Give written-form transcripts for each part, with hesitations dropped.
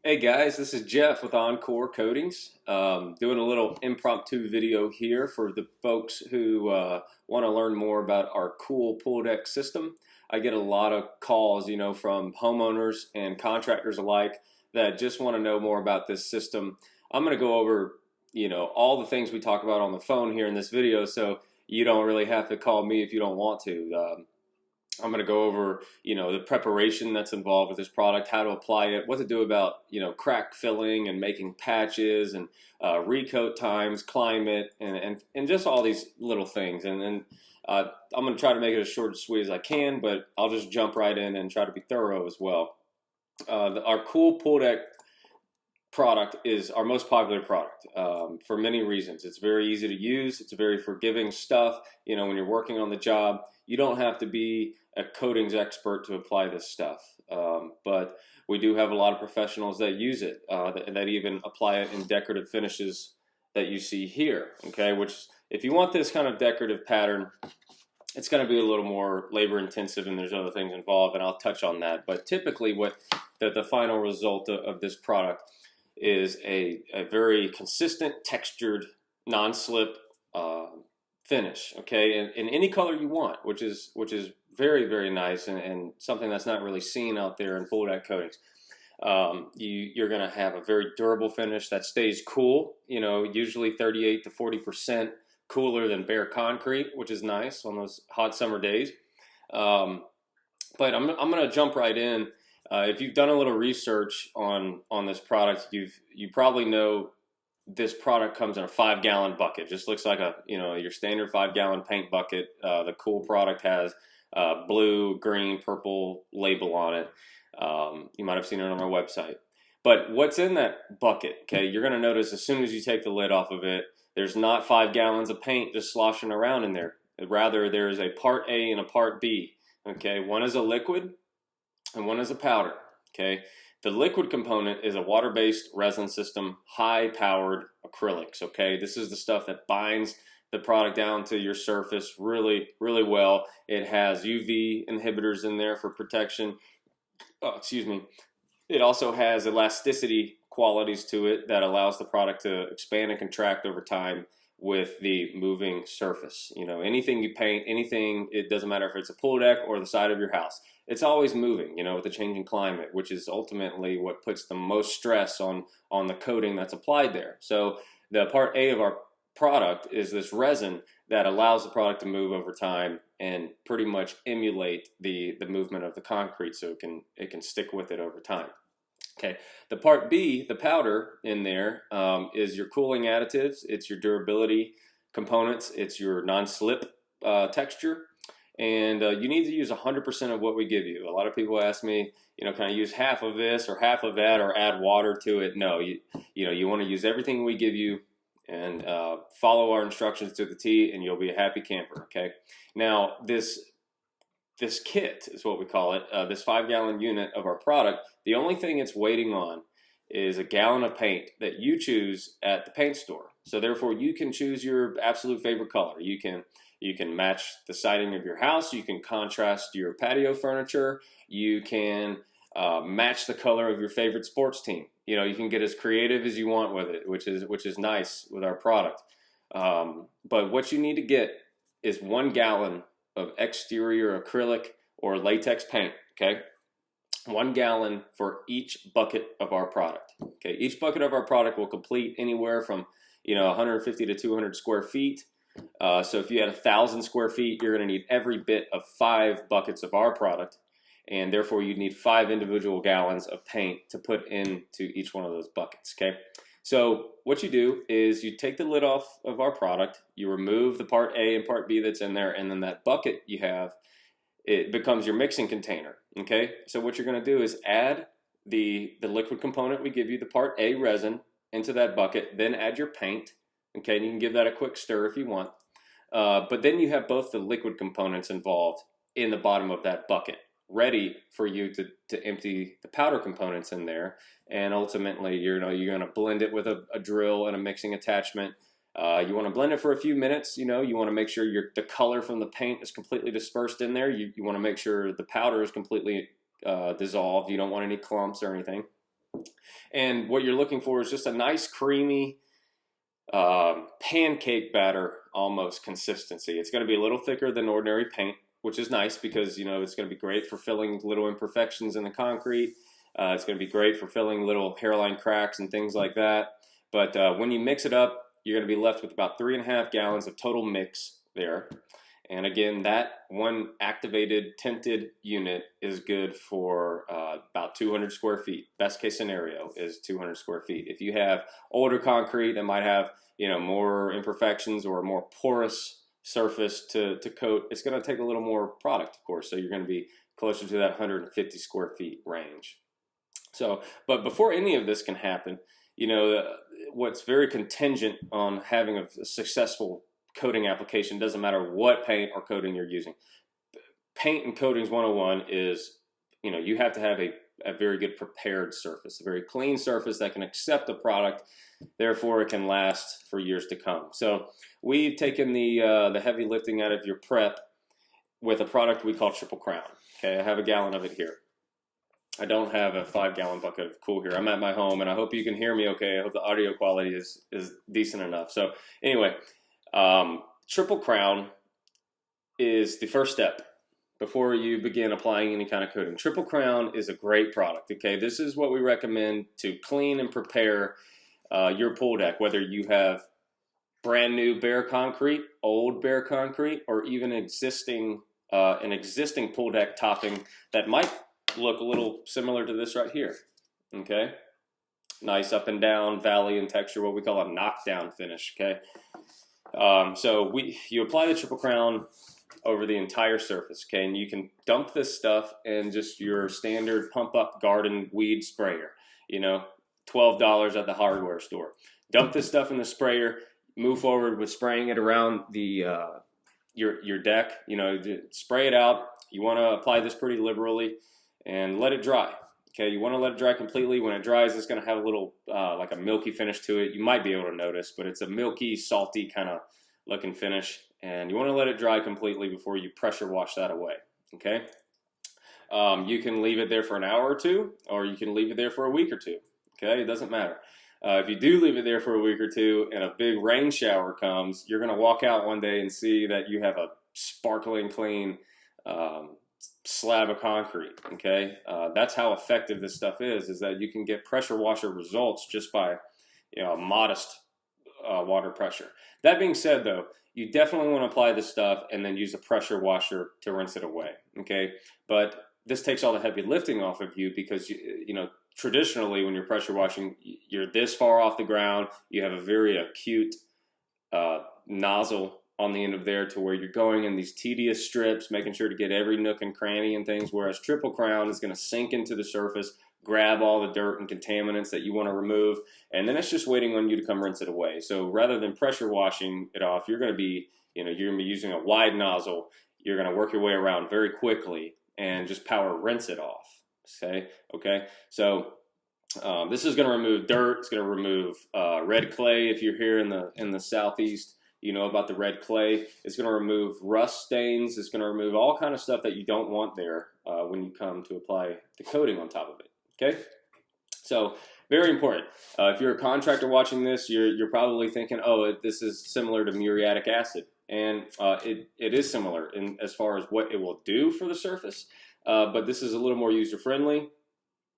Hey guys, this is Jeff with Encore Coatings. Doing a little impromptu video here for the folks who want to learn more about our cool pool deck system. I get a lot of calls, from homeowners and contractors alike that just want to know more about this system. I'm going to go over, all the things we talk about on the phone here in this video, so you don't really have to call me if you don't want to. I'm going to go over, the preparation that's involved with this product, how to apply it, what to do about, crack filling and making patches and recoat times, climate, and just all these little things. And then I'm going to try to make it as short and sweet as I can, but I'll just jump right in and try to be thorough as well. Our Cool Pool Deck product is our most popular product for many reasons. It's very easy to use. It's a very forgiving stuff. When you're working on the job, you don't have to be a coatings expert to apply this stuff. But we do have a lot of professionals that use it, that even apply it in decorative finishes that you see here, okay? Which, if you want this kind of decorative pattern, it's going to be a little more labor intensive and there's other things involved, and I'll touch on that. But typically what the final result of this product is a very consistent, textured, non-slip finish, okay, in any color you want, which is very, very nice and something that's not really seen out there in pool deck coatings. You're going to have a very durable finish that stays cool, usually 38 to 40% cooler than bare concrete, which is nice on those hot summer days. But I'm going to jump right in. If you've done a little research on this product, you probably know this product comes in a 5-gallon bucket. Just looks like your standard 5-gallon paint bucket. The Cool product has blue, green, purple label on it. You might have seen it on our website. But what's in that bucket? Okay, you're going to notice as soon as you take the lid off of it, there's not 5 gallons of paint just sloshing around in there. Rather, there is a part A and a part B. Okay, one is a liquid and one is a powder. Okay, the liquid component is a water-based resin system, high-powered acrylics. Okay, this is the stuff that binds the product down to your surface really, really well. It has UV inhibitors in there for protection. Oh, excuse me. It also has elasticity qualities to it that allows the product to expand and contract over time with the moving surface. Anything you paint, anything, it doesn't matter if it's a pool deck or the side of your house, it's always moving, with the changing climate, which is ultimately what puts the most stress on the coating that's applied there. So the part A of our product is this resin that allows the product to move over time and pretty much emulate the movement of the concrete, so it can stick with it over time. Okay, the part B, the powder in there, is your cooling additives. It's your durability components. It's your non-slip texture. And you need to use 100% of what we give you. A lot of people ask me, can I use half of this or half of that or add water to it? No, you want to use everything we give you and follow our instructions to the T, and you'll be a happy camper, okay? Now, this kit is what we call it, this 5-gallon unit of our product. The only thing it's waiting on is a gallon of paint that you choose at the paint store. So therefore, you can choose your absolute favorite color. You can match the siding of your house. You can contrast your patio furniture. You can match the color of your favorite sports team. You can get as creative as you want with it, which is nice with our product. But what you need to get is 1 gallon of exterior acrylic or latex paint, okay? 1 gallon for each bucket of our product, okay? Each bucket of our product will complete anywhere from, 150 to 200 square feet. So if you had 1,000 square feet, you're gonna need every bit of 5 buckets of our product, and therefore you need 5 individual gallons of paint to put into each one of those buckets, okay? So what you do is you take the lid off of our product, you remove the part A and part B that's in there, and then that bucket you have, it becomes your mixing container, okay? So what you're gonna do is add the liquid component we give you, the part A resin, into that bucket, then add your paint, okay? And you can give that a quick stir if you want. But then you have both the liquid components involved in the bottom of that bucket, ready for you to empty the powder components in there. And ultimately, you're going to blend it with a drill and a mixing attachment. You want to blend it for a few minutes. You want to make sure the color from the paint is completely dispersed in there. You want to make sure the powder is completely dissolved. You don't want any clumps or anything. And what you're looking for is just a nice creamy pancake batter almost consistency. It's going to be a little thicker than ordinary paint, which is nice because, you know, it's going to be great for filling little imperfections in the concrete. It's going to be great for filling little hairline cracks and things like that. But when you mix it up, you're going to be left with about 3.5 gallons of total mix there. And again, that one activated tinted unit is good for about 200 square feet. Best case scenario is 200 square feet. If you have older concrete that might have, you know, more imperfections or a more porous surface to coat, it's going to take a little more product, of course. So you're going to be closer to that 150 square feet range. So, but before any of this can happen, you know, what's very contingent on having a successful coating application, doesn't matter what paint or coating you're using. Paint and coatings 101 is, you know, you have to have a very good prepared surface, a very clean surface that can accept the product, therefore it can last for years to come. So we've taken the heavy lifting out of your prep with a product we call Triple Crown. Okay, I have a gallon of it here. I don't have a 5-gallon bucket of Cool here. I'm at my home, and I hope you can hear me okay. I hope the audio quality is decent enough. So anyway, Triple Crown is the first step before you begin applying any kind of coating. Triple Crown is a great product, okay? This is what we recommend to clean and prepare your pool deck, whether you have brand new bare concrete, old bare concrete, or even an existing pool deck topping that might look a little similar to this right here, okay? Nice up and down valley in texture, what we call a knockdown finish, okay? So you apply the Triple Crown over the entire surface, okay? And you can dump this stuff in just your standard pump up garden weed sprayer, you know, $12 at the hardware store. Dump this stuff in the sprayer, move forward with spraying it around the your deck, you know, spray it out. You want to apply this pretty liberally and let it dry. Okay, you want to let it dry completely. When it dries, it's going to have a little like a milky finish to it. You might be able to notice, but it's a milky, salty kind of looking finish. And you want to let it dry completely before you pressure wash that away. Okay, you can leave it there for an hour or two, or you can leave it there for a week or two. Okay, it doesn't matter. If you do leave it there for a week or two and a big rain shower comes, you're going to walk out one day and see that you have a sparkling clean slab of concrete. Okay, that's how effective this stuff is that you can get pressure washer results just by, you know, modest water pressure. That being said, though, you definitely want to apply this stuff and then use a pressure washer to rinse it away. Okay, but this takes all the heavy lifting off of you because you know, traditionally when you're pressure washing, you're this far off the ground. You have a very acute nozzle on the end of there to where you're going in these tedious strips, making sure to get every nook and cranny and things, whereas Triple Crown is going to sink into the surface, grab all the dirt and contaminants that you want to remove, and then it's just waiting on you to come rinse it away. So rather than pressure washing it off, you're going to be, you know, you're going to be using a wide nozzle. You're going to work your way around very quickly and just power rinse it off. Okay. So this is going to remove dirt. It's going to remove red clay. If you're here in the southeast, you know about the red clay. It's going to remove rust stains. It's going to remove all kind of stuff that you don't want there when you come to apply the coating on top of it. Okay, so very important. If you're a contractor watching this, you're probably thinking, oh, this is similar to muriatic acid, and it is similar in as far as what it will do for the surface, but this is a little more user friendly.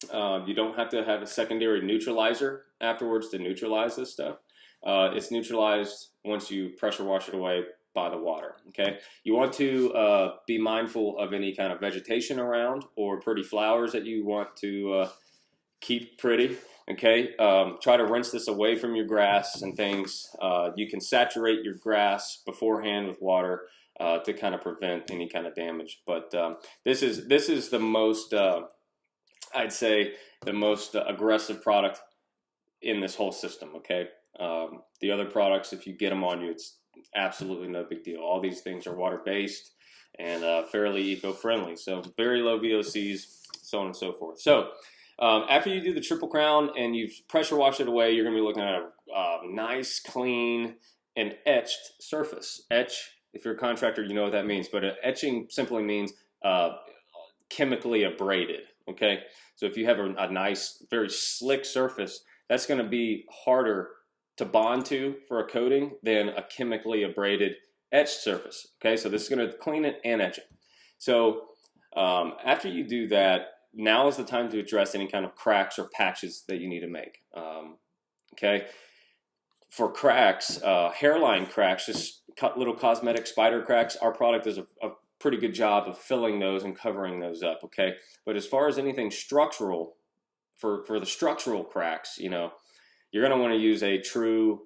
You don't have to have a secondary neutralizer afterwards to neutralize this stuff. It's neutralized once you pressure wash it away by the water. Okay, you want to be mindful of any kind of vegetation around or pretty flowers that you want to keep pretty. Okay, try to rinse this away from your grass and things. You can saturate your grass beforehand with water to kind of prevent any kind of damage. But this is the most I'd say the most aggressive product in this whole system. Okay. The other products, if you get them on you, it's absolutely no big deal. All these things are water-based and fairly eco-friendly. So very low VOCs, so on and so forth. So after you do the Triple Crown and you've pressure washed it away, you're going to be looking at a nice, clean, and etched surface. Etch, if you're a contractor, you know what that means. But etching simply means chemically abraded. Okay, so if you have a nice, very slick surface, that's going to be harder to bond to for a coating than a chemically abraded etched surface. Okay, so this is going to clean it and etch it. So after you do that, now is the time to address any kind of cracks or patches that you need to make. Okay, for cracks, hairline cracks, just little cosmetic spider cracks, our product does a pretty good job of filling those and covering those up. Okay, but as far as anything structural, for the structural cracks, you know, you're going to want to use a true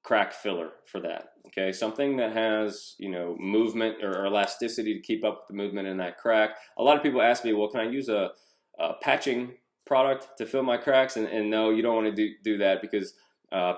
crack filler for that. Okay, something that has, you know, movement or elasticity to keep up with the movement in that crack. A lot of people ask me, well, can I use a patching product to fill my cracks? And no, you don't want to do that, because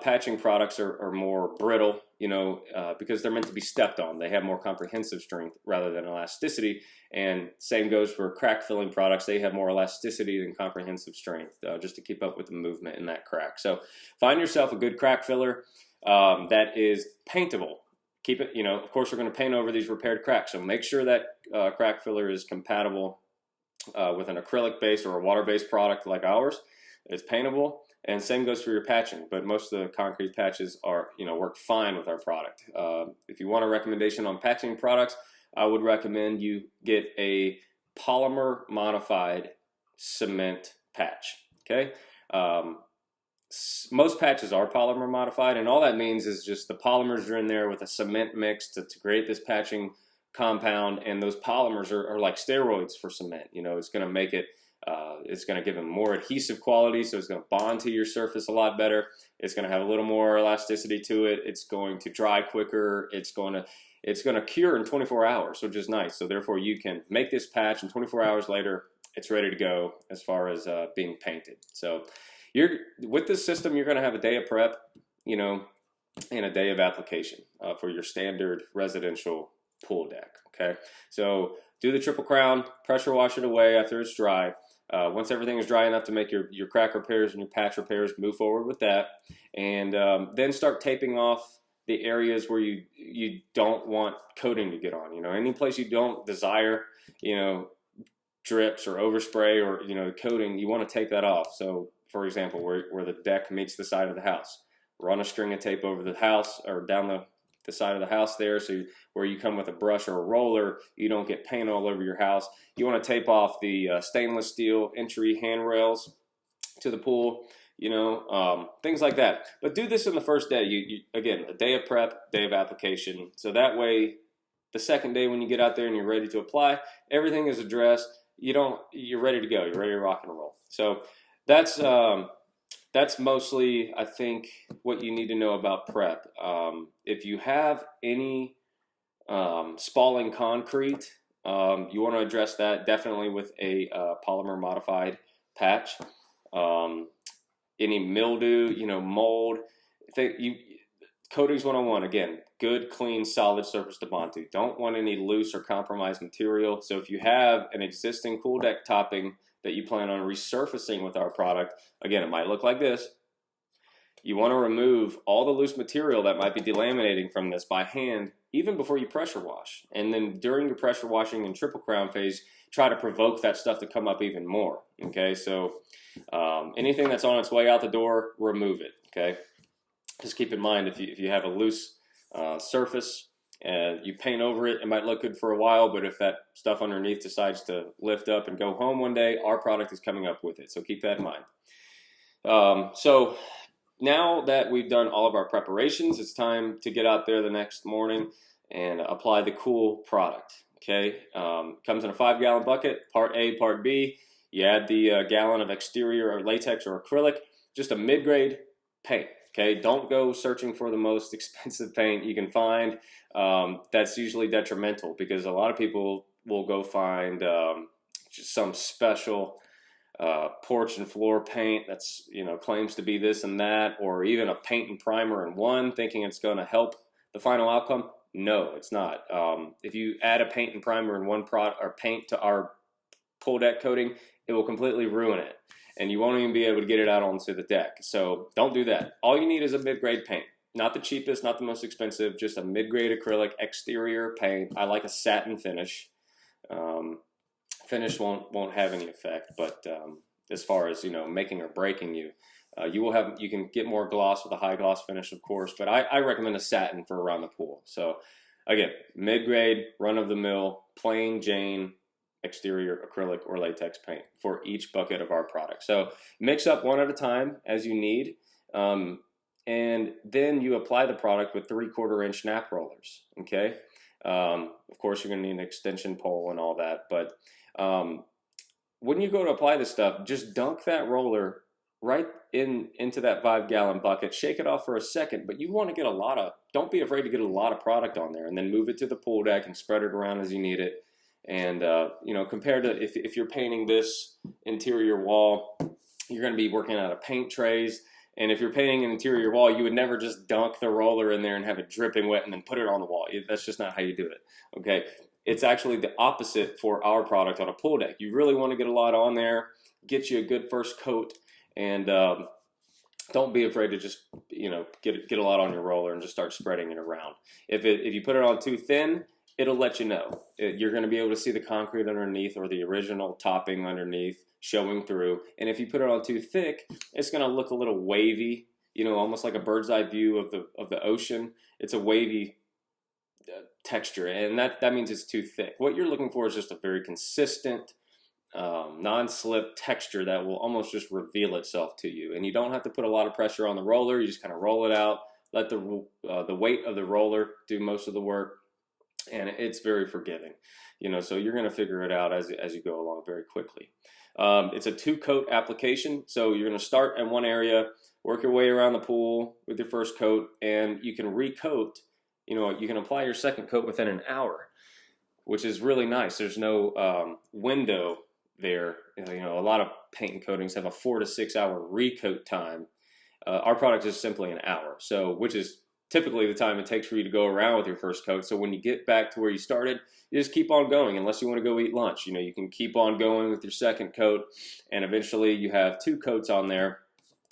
patching products are more brittle, you know, because they're meant to be stepped on. They have more comprehensive strength rather than elasticity. And same goes for crack filling products. They have more elasticity than comprehensive strength, just to keep up with the movement in that crack. So find yourself a good crack filler that is paintable. Keep it, you know, of course, we're going to paint over these repaired cracks. So make sure that crack filler is compatible with an acrylic base or a water-based product like ours. It's paintable. And same goes for your patching, but most of the concrete patches are, you know, work fine with our product. If you want a recommendation on patching products, I would recommend you get a polymer modified cement patch. Okay, most patches are polymer modified, and all that means is just the polymers are in there with a cement mix to create this patching compound, and those polymers are like steroids for cement. You know, it's going to make it. It's going to give them more adhesive quality, so it's going to bond to your surface a lot better. It's going to have a little more elasticity to it. It's going to dry quicker. It's going to cure in 24 hours, which is nice. So therefore, you can make this patch, and 24 hours later, it's ready to go as far as being painted. So with this system, you're going to have a day of prep, you know, and a day of application for your standard residential pool deck. Okay, so do the triple crown, pressure wash it away after it's dry. Once everything is dry enough to make your crack repairs and your patch repairs, move forward with that, and then start taping off the areas where you don't want coating to get on. You know, any place you don't desire, you know, drips or overspray or, you know, coating, you want to tape that off. So, for example, where the deck meets the side of the house, run a string of tape over the house or down the side of the house there, so where you come with a brush or a roller, you don't get paint all over your house. You want to tape off the stainless steel entry handrails to the pool, you know, things like that. But do this in the first day. Again, a day of prep, day of application. So that way, the second day when you get out there and you're ready to apply, everything is addressed. You're ready to go. You're ready to rock and roll. So that's mostly, I think, what you need to know about prep. If you have any spalling concrete, you want to address that definitely with a polymer modified patch. Any mildew, you know, mold. Coatings 101, again, good, clean, solid surface to bond to. Don't want any loose or compromised material. So if you have an existing pool deck topping that you plan on resurfacing with our product, again, it might look like this. You want to remove all the loose material that might be delaminating from this by hand, even before you pressure wash. And then during your pressure washing and triple crown phase, try to provoke that stuff to come up even more. Okay, so anything that's on its way out the door, remove it. Okay, just keep in mind, if you have a loose surface and you paint over it, it might look good for a while, but if that stuff underneath decides to lift up and go home one day, our product is coming up with it. So keep that in mind. So now that we've done all of our preparations, it's time to get out there the next morning and apply the cool product. Okay, comes in a 5-gallon bucket, part A, part B. You add the gallon of exterior or latex or acrylic, just a mid-grade paint. Okay, don't go searching for the most expensive paint you can find. That's usually detrimental, because a lot of people will go find just some special porch and floor paint that's, you know, claims to be this and that, or even a paint and primer in one, thinking it's going to help the final outcome. No, it's not. If you add a paint and primer in one product or paint to our pool deck coating, it will completely ruin it, and you won't even be able to get it out onto the deck. So don't do that. All you need is a mid-grade paint. Not the cheapest, not the most expensive, just a mid-grade acrylic exterior paint. I like a satin finish. finish won't have any effect. But as far as making or breaking you, you can get more gloss with a high gloss finish, of course. But I recommend a satin for around the pool. So again, mid-grade, run-of-the-mill, plain Jane exterior acrylic or latex paint for each bucket of our product. So mix up one at a time as you need, and then you apply the product with 3/4 inch nap rollers. Okay, of course you're going to need an extension pole and all that, but when you go to apply this stuff, just dunk that roller right into that 5-gallon bucket, shake it off for a second, but you want to get don't be afraid to get a lot of product on there, and then move it to the pool deck and spread it around as you need it. And compared to if you're painting this interior wall, you're going to be working out of paint trays. And if you're painting an interior wall, you would never just dunk the roller in there and have it dripping wet and then put it on the wall. That's just not how you do it. Okay, it's actually the opposite for our product on a pool deck. You really want to get a lot on there, get you a good first coat, and don't be afraid to just get a lot on your roller and just start spreading it around. If you put it on too thin, it'll let you know. You're going to be able to see the concrete underneath or the original topping underneath showing through. And if you put it on too thick, it's going to look a little wavy, almost like a bird's eye view of the ocean. It's a wavy texture, and that means it's too thick. What you're looking for is just a very consistent, non-slip texture that will almost just reveal itself to you. And you don't have to put a lot of pressure on the roller. You just kind of roll it out, let the weight of the roller do most of the work. And it's very forgiving, so you're going to figure it out as you go along very quickly. It's a 2-coat application, so you're going to start in one area, work your way around the pool with your first coat, and you can recoat. You can apply your second coat within an hour, which is really nice. There's no window there. A lot of paint and coatings have a 4 to 6 hour recoat time. Our product is simply an hour, which is typically the time it takes for you to go around with your first coat. So when you get back to where you started, you just keep on going unless you want to go eat lunch. You can keep on going with your second coat, and eventually you have 2 coats on there.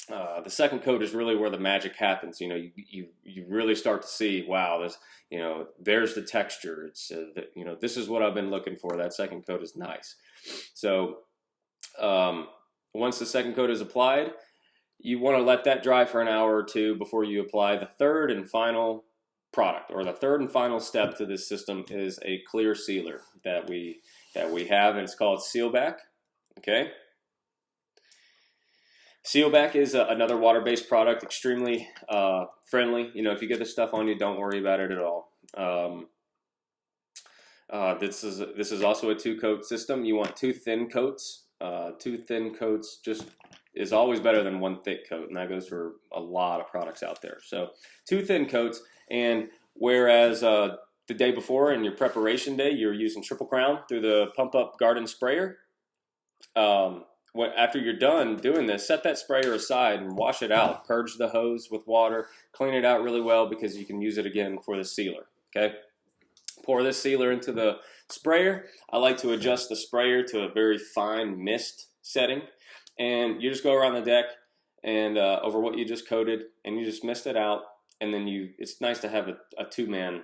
The second coat is really where the magic happens. You really start to see, wow, there's the texture. It's this is what I've been looking for. That second coat is nice. So once the second coat is applied, you want to let that dry for an hour or two before you apply the third and final product, or the third and final step to this system is a clear sealer that we have, and it's called Sealback. Okay. Sealback is another water-based product, extremely friendly. If you get this stuff on you, don't worry about it at all. This is also a 2-coat system. You want 2 thin coats. 2 thin coats is always better than 1 thick coat, and that goes for a lot of products out there. So 2 thin coats, and whereas the day before in your preparation day, you're using Triple Crown through the pump-up garden sprayer, after you're done doing this, set that sprayer aside and wash it out. Purge the hose with water, clean it out really well, because you can use it again for the sealer. Okay, pour this sealer into the sprayer. I like to adjust the sprayer to a very fine mist setting. And you just go around the deck and over what you just coated, and you just mist it out. And then it's nice to have a 2-man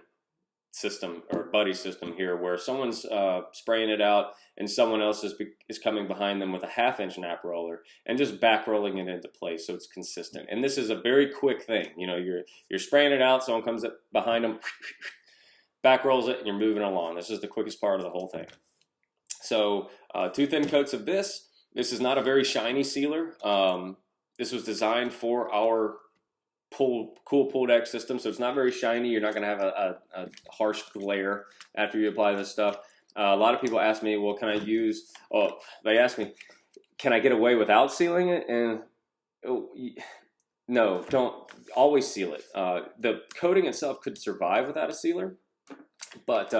system or buddy system here, where someone's spraying it out and someone else is coming behind them with a 1/2 inch nap roller and just back rolling it into place so it's consistent. And this is a very quick thing. You're spraying it out, someone comes up behind them, back rolls it, and you're moving along. This is the quickest part of the whole thing. So 2 thin coats of this. This is not a very shiny sealer. This was designed for our cool pool deck system, so it's not very shiny. You're not going to have a harsh glare after you apply this stuff. A lot of people ask me, well, they ask me, can I get away without sealing it? And no, don't always seal it. The coating itself could survive without a sealer, but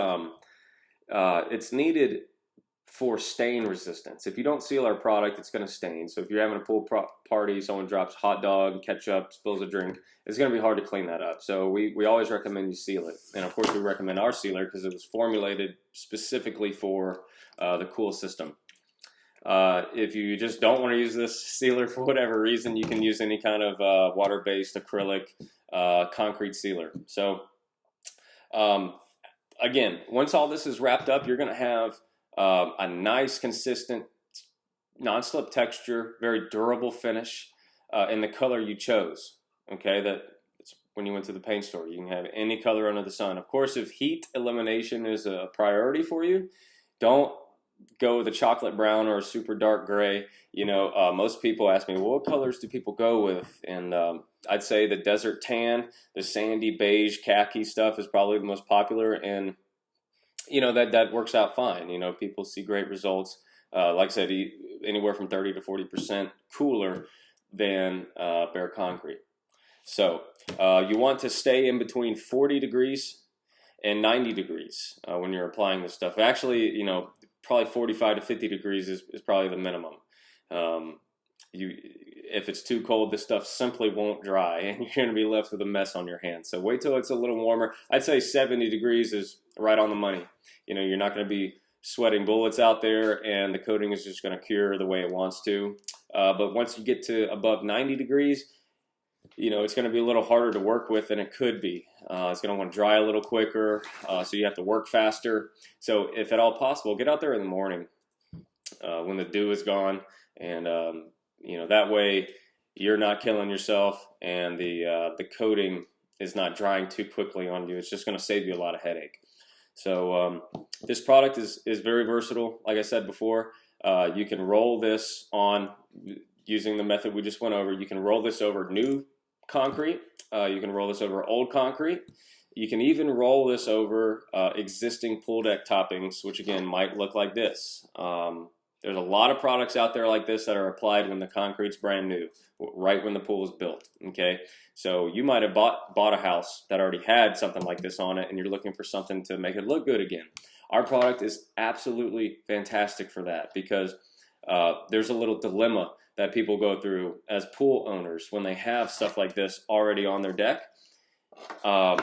it's needed for stain resistance. If you don't seal our product, it's going to stain. So if you're having a pool party, someone drops hot dog, ketchup, spills a drink, it's going to be hard to clean that up. So we always recommend you seal it. And of course we recommend our sealer because it was formulated specifically for the cool system. If you just don't want to use this sealer for whatever reason, you can use any kind of water-based acrylic concrete sealer. So again, once all this is wrapped up, you're going to have a nice, consistent, non-slip texture, very durable finish, in the color you chose. Okay, that's when you went to the paint store. You can have any color under the sun. Of course, if heat elimination is a priority for you, don't go with a chocolate brown or a super dark gray. Most people ask me, well, what colors do people go with? And I'd say the desert tan, the sandy beige khaki stuff is probably the most popular, and that works out fine. People see great results. Like I said, anywhere from 30 to 40% cooler than bare concrete. So you want to stay in between 40 degrees and 90 degrees when you're applying this stuff. Actually, probably 45 to 50 degrees is probably the minimum. If it's too cold, this stuff simply won't dry, and you're going to be left with a mess on your hands. So wait till it's a little warmer. I'd say 70 degrees is right on the money. You're not going to be sweating bullets out there, and the coating is just going to cure the way it wants to. But once you get to above 90 degrees, it's going to be a little harder to work with than it could be. It's going to want to dry a little quicker, so you have to work faster. So if at all possible, get out there in the morning when the dew is gone, and that way you're not killing yourself, and the coating is not drying too quickly on you. It's just going to save you a lot of headache. So this product is very versatile. Like I said before, you can roll this on using the method we just went over. You can roll this over new concrete. You can roll this over old concrete. You can even roll this over existing pool deck toppings, which again might look like this. There's a lot of products out there like this that are applied when the concrete's brand new, right when the pool is built. Okay, so you might have bought a house that already had something like this on it, and you're looking for something to make it look good again. Our product is absolutely fantastic for that, because there's a little dilemma that people go through as pool owners when they have stuff like this already on their deck.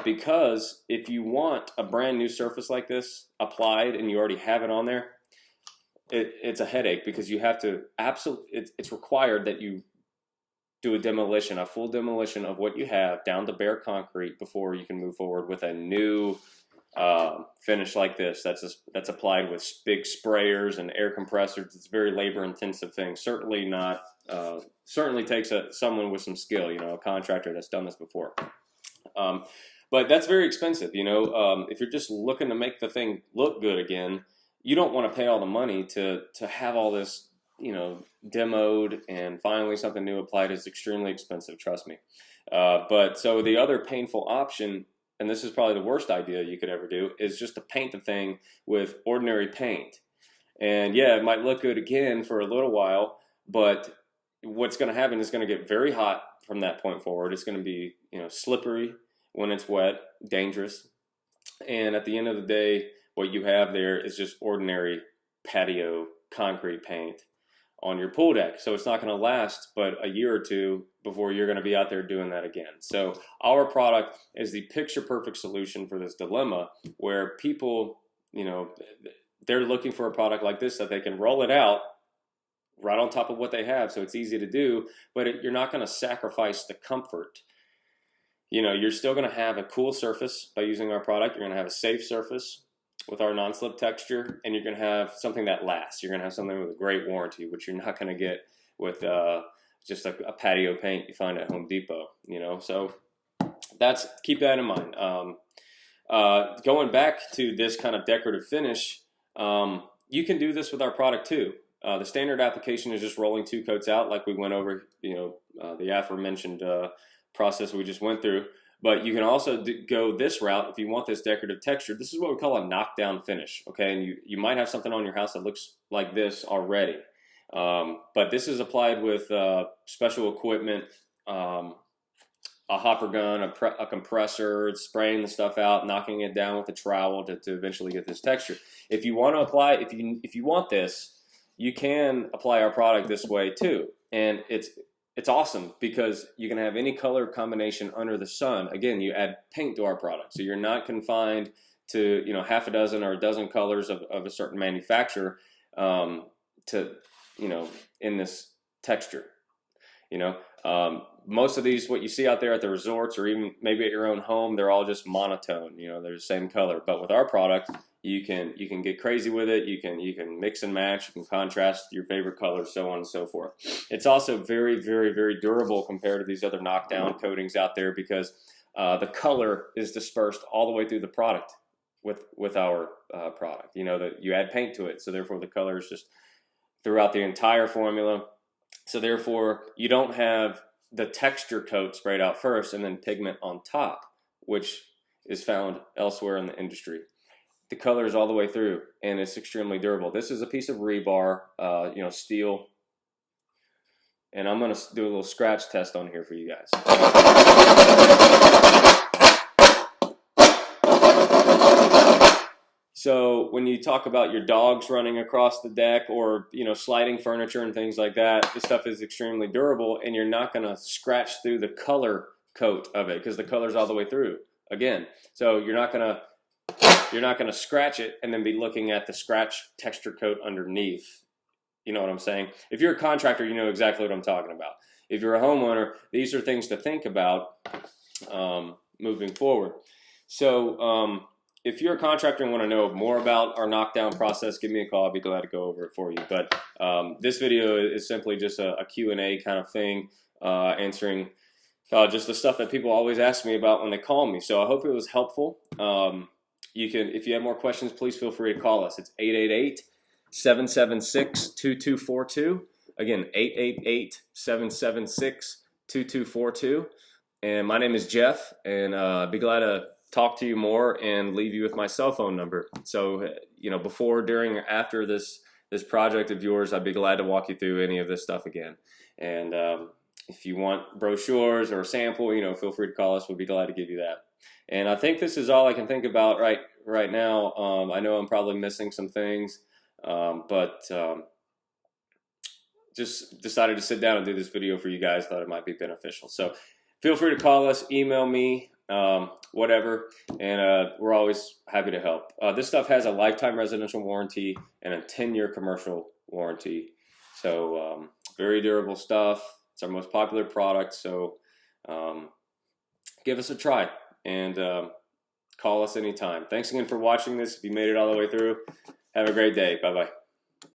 Because if you want a brand new surface like this applied and you already have it on there, it's a headache, because you have to it's required that you do a full demolition of what you have down to bare concrete before you can move forward with a new finish like this. That's applied with big sprayers and air compressors. It's a very labor intensive thing. Certainly takes someone with some skill, a contractor that's done this before. But that's very expensive. If you're just looking to make the thing look good again, you don't want to pay all the money to have all this, demoed, and finally something new applied is extremely expensive, trust me. But so the other painful option, and this is probably the worst idea you could ever do, is just to paint the thing with ordinary paint. And yeah, it might look good again for a little while, but what's going to happen is going to get very hot from that point forward. It's going to be, slippery when it's wet, dangerous. And at the end of the day, what you have there is just ordinary patio concrete paint on your pool deck. So it's not going to last but a year or two before you're going to be out there doing that again. So our product is the picture perfect solution for this dilemma, where people, they're looking for a product like this that they can roll it out right on top of what they have. So it's easy to do, but you're not going to sacrifice the comfort. You're still going to have a cool surface by using our product. You're going to have a safe surface with our non-slip texture, and you're going to have something that lasts. You're going to have something with a great warranty, which you're not going to get with just a patio paint you find at Home Depot. So keep that in mind. Going back to this kind of decorative finish, you can do this with our product too. The standard application is just rolling 2 coats out, like we went over, the aforementioned process we just went through. But you can also go this route if you want this decorative texture. This is what we call a knockdown finish, okay? And you might have something on your house that looks like this already. But this is applied with special equipment, a hopper gun, a compressor, spraying the stuff out, knocking it down with a trowel to eventually get this texture. If you want to apply, if you want this, you can apply our product this way too. And it's awesome, because you can have any color combination under the sun. Again, you add paint to our product, so you're not confined to half a dozen or a dozen colors of a certain manufacturer in this texture. Most of these, what you see out there at the resorts or even maybe at your own home, they're all just monotone. They're the same color. But with our product, You can get crazy with it. You can mix and match. You can contrast your favorite colors, so on and so forth. It's also very, very, very durable compared to these other knockdown coatings out there, because the color is dispersed all the way through the product with our product. You know, that you add paint to it, so therefore the color is just throughout the entire formula. So therefore you don't have the texture coat sprayed out first and then pigment on top, which is found elsewhere in the industry. The color is all the way through, and it's extremely durable. This is a piece of rebar, you know, steel. And I'm going to do a little scratch test on here for you guys. So when you talk about your dogs running across the deck, or, you know, sliding furniture and things like that, this stuff is extremely durable, and you're not going to scratch through the color coat of it, because the color's all the way through again. So you're not going to scratch it and then be looking at the scratch texture coat underneath. You know what I'm saying? If you're a contractor, you know exactly what I'm talking about. If you're a homeowner, these are things to think about moving forward. So if you're a contractor and want to know more about our knockdown process, give me a call. I'll be glad to go over it for you. But this video is simply just a Q&A kind of thing, answering just the stuff that people always ask me about when they call me. So I hope it was helpful. You can, if you have more questions, please feel free to call us. It's 888-776-2242. Again, 888-776-2242. And my name is Jeff, and I'd be glad to talk to you more and leave you with my cell phone number. So, you know, before, during, or after this project of yours, I'd be glad to walk you through any of this stuff again. And if you want brochures or a sample, you know, feel free to call us. We'll be glad to give you that. And I think this is all I can think about right now. I know I'm probably missing some things, but just decided to sit down and do this video for you guys. Thought it might be beneficial. So feel free to call us, email me, whatever, and we're always happy to help. This stuff has a lifetime residential warranty and a 10-year commercial warranty. So very durable stuff. It's our most popular product. So give us a try. And call us anytime. Thanks again for watching this. If you made it all the way through, have a great day. Bye-bye.